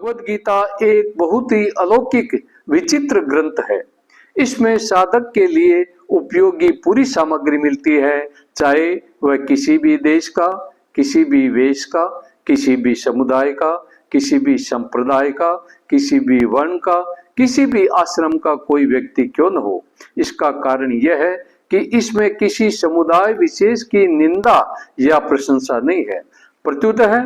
भगवत गीता एक बहुत ही अलौकिक विचित्र ग्रंथ है। इसमें साधक के लिए उपयोगी पूरी सामग्री मिलती है, चाहे वह किसी भी देश का, किसी भी वेश का, किसी भी समुदाय का, किसी भी संप्रदाय का, किसी भी वर्ण का, किसी भी आश्रम का कोई व्यक्ति क्यों न हो। इसका कारण यह है कि इसमें किसी समुदाय विशेष की निंदा या प्रशंसा नहीं है, प्रत्युत है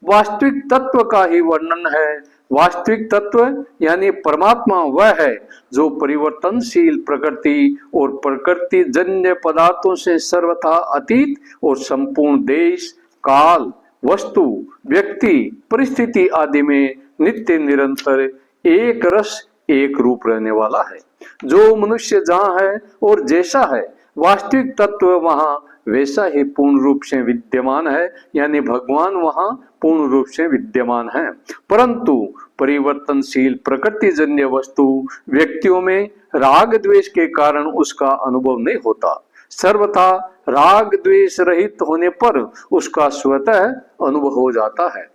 वास्तविक तत्व का ही वर्णन है। वास्तविक तत्व यानी परमात्मा वह है जो परिवर्तनशील प्रकृति और प्रकृति जन्य पदार्थों से सर्वथा अतीत और संपूर्ण देश, काल, वस्तु, व्यक्ति, परिस्थिति आदि में नित्य निरंतर एक रस एक रूप रहने वाला है। जो मनुष्य जहाँ है और जैसा है, वास्तविक तत्व वहाँ वैसा ही पूर्ण रूप से विद्यमान है, यानी भगवान वहाँ पूर्ण रूप से विद्यमान है। परंतु परिवर्तनशील प्रकृति जन्य वस्तु व्यक्तियों में राग द्वेष के कारण उसका अनुभव नहीं होता। सर्वथा राग द्वेष रहित होने पर उसका स्वतः अनुभव हो जाता है।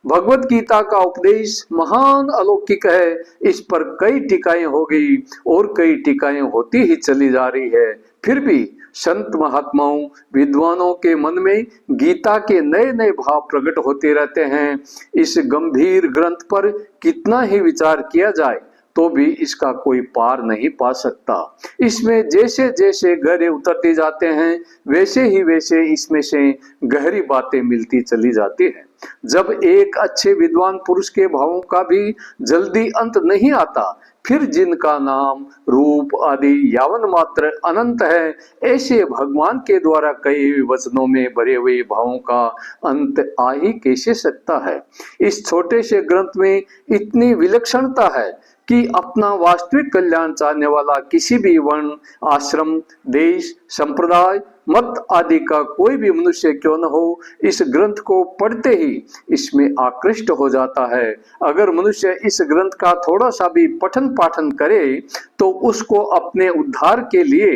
भगवत गीता का उपदेश महान अलौकिक है। इस पर कई टीकाएं हो गई और कई टीकाएं होती ही चली जा रही है। फिर भी संत महात्माओं, विद्वानों के मन में गीता के नए नए भाव प्रकट होते रहते हैं। इस गंभीर ग्रंथ पर कितना ही विचार किया जाए तो भी इसका कोई पार नहीं पा सकता। इसमें जैसे जैसे गहरे उतरते जाते हैं, वैसे ही वैसे इसमें से गहरी बातें मिलती चली जाती हैं। जब एक अच्छे विद्वान पुरुष के भावों का भी जल्दी अंत नहीं आता, फिर जिनका नाम, रूप आदि यावन मात्र अनंत है, ऐसे भगवान के द्वारा कई वचनों में भरे हुए भावों का अंत आ ही कैसे सकता है। इस छोटे से ग्रंथ में इतनी विलक्षणता है कि अपना वास्तविक कल्याण चाहने वाला किसी भी वर्ण, आश्रम, देश, संप्रदाय, मत आदि का कोई भी मनुष्य क्यों न हो, इस ग्रंथ को पढ़ते ही इसमें आकृष्ट हो जाता है। अगर मनुष्य इस ग्रंथ का थोड़ा सा भी पठन पाठन करे तो उसको अपने उद्धार के लिए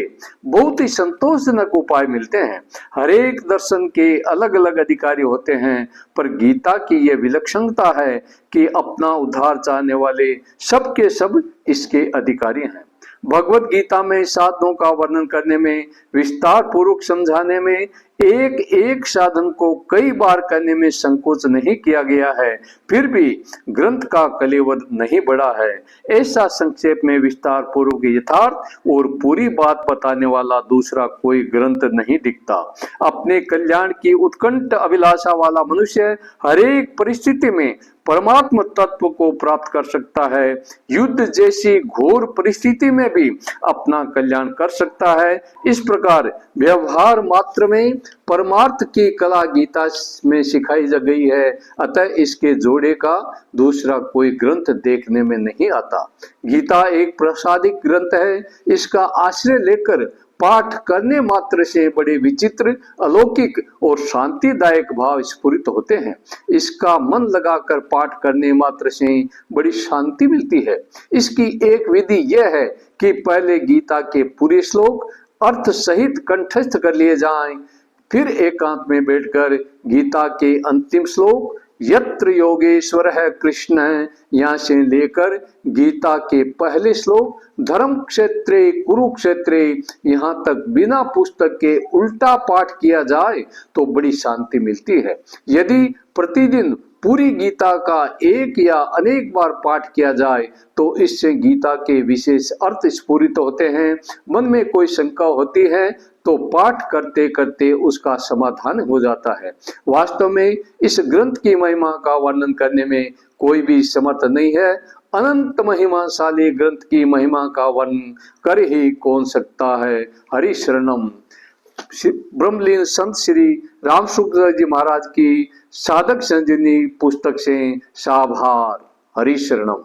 बहुत ही संतोषजनक उपाय मिलते हैं। हर एक दर्शन के अलग अलग अधिकारी होते हैं, पर गीता की यह विलक्षणता है कि अपना उद्धार चाहने वाले सब के सब इसके अधिकारी हैं। भगवत गीता में साधनों का वर्णन करने में, विस्तार पूर्वक समझाने में, एक एक साधन को कई बार करने में संकोच नहीं किया गया है। फिर भी ग्रंथ का कलेवर नहीं बढ़ा है। ऐसा संक्षेप में विस्तार पूर्वक यथार्थ और पूरी बात बताने वाला दूसरा कोई ग्रंथ नहीं दिखता। अपने कल्याण की उत्कंठ अभिलाषा वाला मनुष्य हर एक परिस्थिति में परमात्म तत्व को प्राप्त कर सकता है। युद्ध जैसी घोर परिस्थिति में भी अपना कल्याण कर सकता है। इस प्रकार व्यवहार मात्र में परमार्थ की कला गीता में सिखाई गई है। अतः इसके जोड़े का दूसरा कोई ग्रंथ देखने में नहीं आता। गीता एक प्रसादिक ग्रंथ है। इसका आश्रय लेकर पाठ करने मात्र से बड़े विचित्र, अलौकिक और शांतिदायक भाव स्फुरित होते हैं। इसका मन लगाकर पाठ करने मात्र से बड़ी शांति मिलती है। इसकी एक विधि यह है कि पहले गीता के पूरे श्लोक अर्थ सहित कंठस्थ कर लिए जाएं, फिर एकांत में बैठकर गीता के अंतिम श्लोक यत्र योगेश्वर है कृष्ण है, यहाँ से लेकर गीता के पहले श्लोक धर्म क्षेत्रे कुरुक्षेत्रे, यहाँ तक बिना पुस्तक के उल्टा पाठ किया जाए तो बड़ी शांति मिलती है। यदि प्रतिदिन पूरी गीता का एक या अनेक बार पाठ किया जाए तो इससे गीता के विशेष अर्थ स्फुरित होते हैं। मन में कोई शंका होती है तो पाठ करते करते उसका समाधान हो जाता है। वास्तव में इस ग्रंथ की महिमा का वर्णन करने में कोई भी समर्थ नहीं है। अनंत महिमाशाली ग्रंथ की महिमा का वर्णन कर ही कौन सकता है। हरि शरणम। ब्रह्मलीन संत श्री रामसुखदास जी महाराज की साधक संजीवनी पुस्तक से साभार। हरि शरणम।